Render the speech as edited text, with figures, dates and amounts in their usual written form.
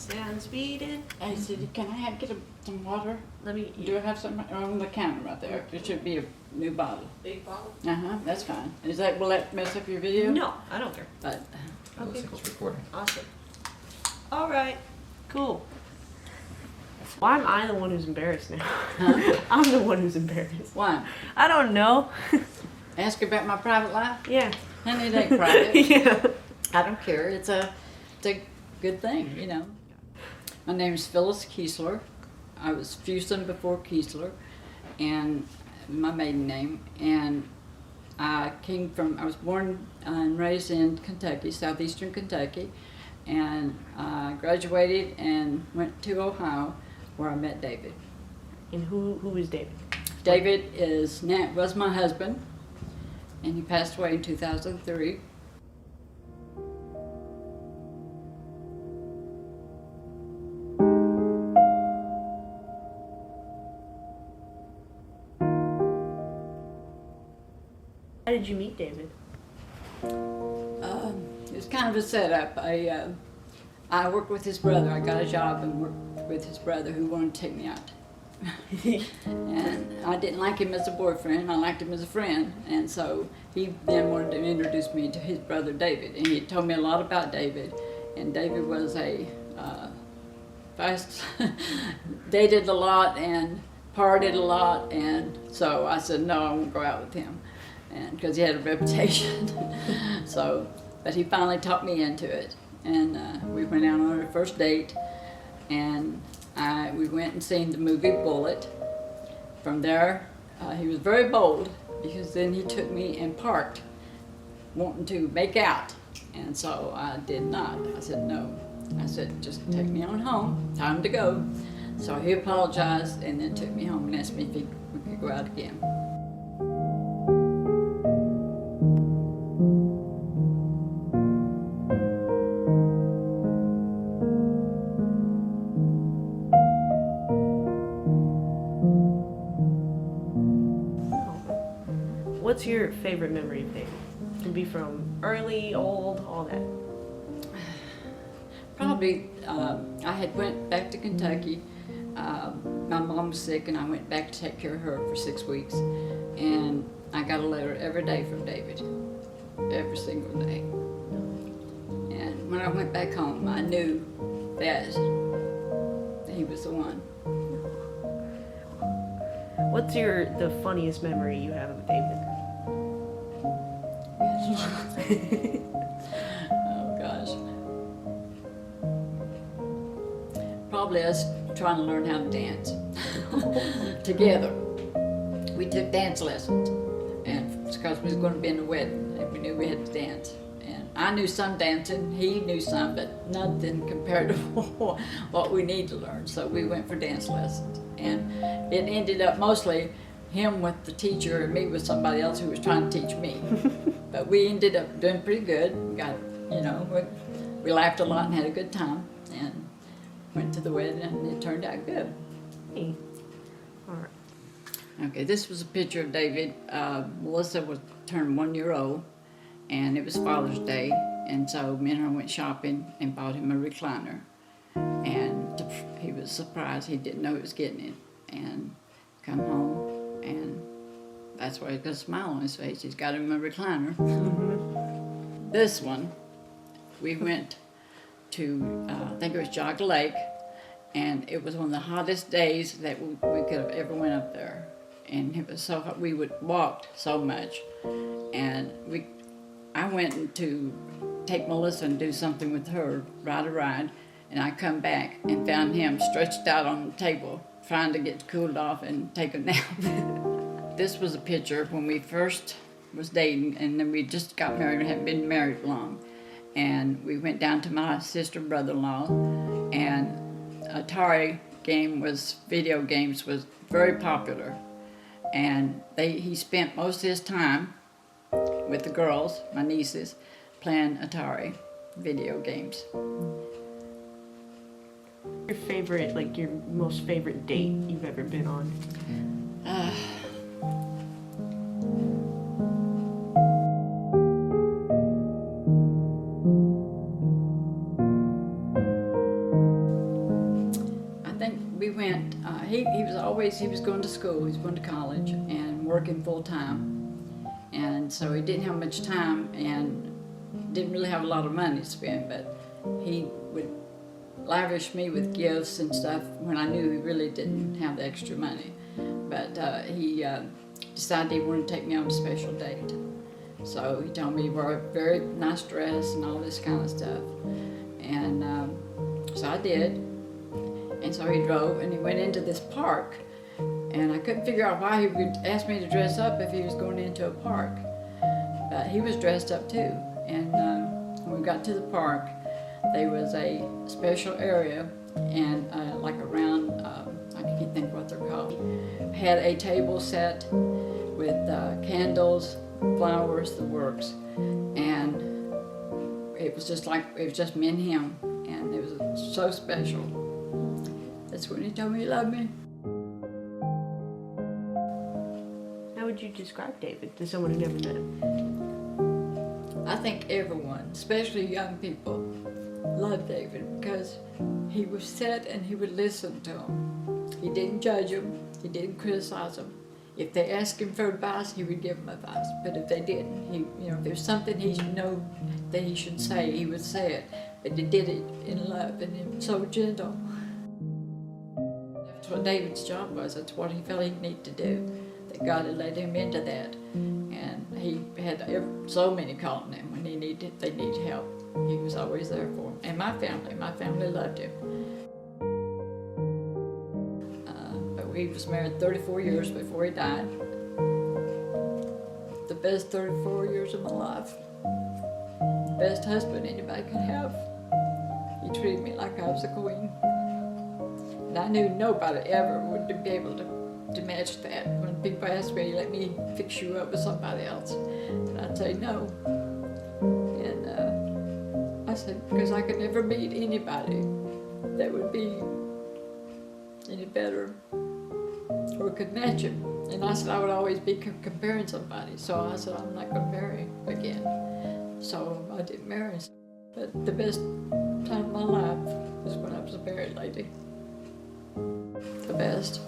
Sounds beating. Hey, Sidney, can I get some water? Let me. Do I have some on the counter right there? There should be a new bottle. Big bottle? That's fine. Will that mess up your video? No, I don't care. But, Okay, Looks like cool. it's recording. Awesome. All right. Cool. Why am I the one who's embarrassed now? Huh? I'm the one who's embarrassed. why? I don't know. Ask about my private life? Yeah. Honey, it ain't private. Yeah. I don't care. It's a good thing, you know. My name is Phyllis Kiesler. I was Fusen before Kiesler, and my maiden name. And I was born and raised in Kentucky, southeastern Kentucky, and I graduated and went to Ohio, where I met David. And who is David? David was my husband, and he passed away in 2003. How did you meet David? It was kind of a setup. I worked with his brother. I got a job and worked with his brother who wanted to take me out. And I didn't like him as a boyfriend. I liked him as a friend. And so he then wanted to introduce me to his brother David. And he told me a lot about David. And David was a dated a lot and partied a lot. And so I said, no, I won't go out with him. And because he had a reputation. But he finally talked me into it. And we went out on our first date, and we went and seen the movie Bullet. From there, he was very bold, because then he took me and parked, wanting to make out. And so I did not. I said no. I said, just take me on home, time to go. So he apologized and then took me home and asked me if we could go out again. What's your favorite memory of David? It can be from early, old, all that. Probably, I had went back to Kentucky. My mom was sick, and I went back to take care of her for 6 weeks. And I got a letter every day from David, every single day. And when I went back home, I knew that he was the one. What's the funniest memory you have of David? Oh gosh. Probably us trying to learn how to dance together. We took dance lessons, and because we was going to be in a wedding, and we knew we had to dance. And I knew some dancing, he knew some, but nothing compared to what we need to learn. So we went for dance lessons, and it ended up mostly him with the teacher and me with somebody else who was trying to teach me. But we ended up doing pretty good. We laughed a lot and had a good time, and went to the wedding, and it turned out good. Hey. All right. Okay, this was a picture of David. Melissa turned 1 year old, and it was Father's Day, and so me and her went shopping and bought him a recliner. And he was surprised. He didn't know he was getting it. And come home, and that's why he's got a smile on his face. He's got him a recliner. This one, we went to, I think it was Jog Lake, and it was one of the hottest days that we could have ever went up there. And it was so hot, we walked so much. And I went to take Melissa and do something with her, ride a ride, and I come back and found him stretched out on the table, trying to get cooled off and take a nap. This was a picture when we first was dating, and then we just got married. We hadn't been married long. And we went down to my sister brother-in-law, and Atari video games was very popular. And he spent most of his time with the girls, my nieces, playing Atari video games. Your favorite, your most favorite date you've ever been on? we went, he was going to school, he was going to college and working full time. And so he didn't have much time and didn't really have a lot of money to spend, but he would lavish me with gifts and stuff when I knew he really didn't have the extra money. But he decided he wanted to take me on a special date. So he told me he wore a very nice dress and all this kind of stuff. And so I did. And so he drove and he went into this park. And I couldn't figure out why he would ask me to dress up if he was going into a park. But he was dressed up too. And when we got to the park, there was a special area and like around, I can't think what they're called, had a table set with candles, flowers, the works. And it was just me and him. And it was so special. That's when he told me he loved me. How would you describe David to someone who never met him? I think everyone, especially young people, loved David because he was set and he would listen to them. He didn't judge them. He didn't criticize them. If they asked him for advice, he would give them advice. But if they didn't, if there's something he should know that he should say, he would say it. But he did it in love and he was so gentle. That's what David's job was. That's what he felt he needed to do. That God had led him into that. And he had so many calling him when they needed help. He was always there for them. And my family loved him. But he was married 34 years before he died. The best 34 years of my life. The best husband anybody could have. He treated me like I was a queen. And I knew nobody ever would be able to match that. When people ask me, let me fix you up with somebody else, and I'd say no. And I said, because I could never meet anybody that would be any better or could match him. And I said I would always be comparing somebody. So I said, I'm not going to marry again. So I didn't marry. But the best time of my life was when I was a married lady. The best.